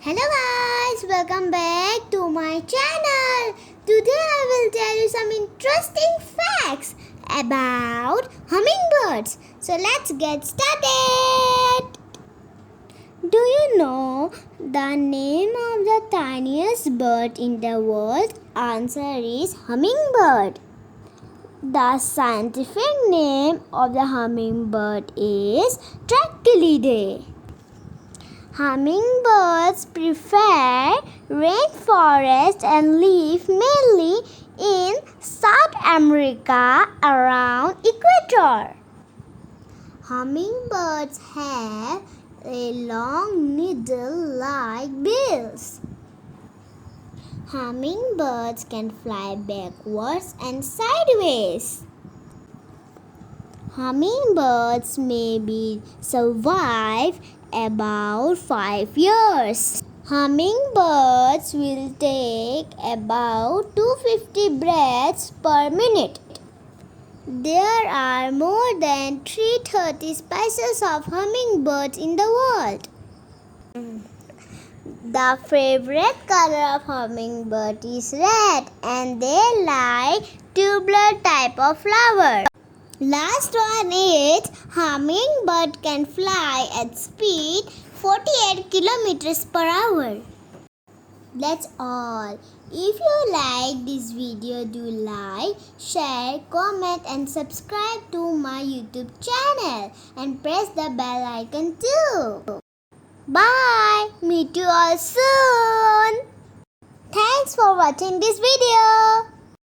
Hello guys, welcome back to my channel. Today I will tell you some interesting facts about hummingbirds. So let's get started. Do you know the name of the tiniest bird in the world? Answer is hummingbird. The scientific name of the hummingbird is Tranquilidae. Hummingbirds prefer rainforest and live mainly in South America around equator. Hummingbirds have a long needle-like bills. Hummingbirds can fly backwards and sideways. Hummingbirds may survive about 5 years. Hummingbirds will take about 250 breaths per minute. There are more than 330 species of hummingbirds in the world. The favorite color of hummingbird is red, and they like tubular type of flower. Last one is hummingbird can fly at speed 48 kilometers per hour. That's all. If you like this video, do like, share, comment and subscribe to my YouTube channel and press the bell icon too. Bye. Meet you all soon. Thanks for watching this video.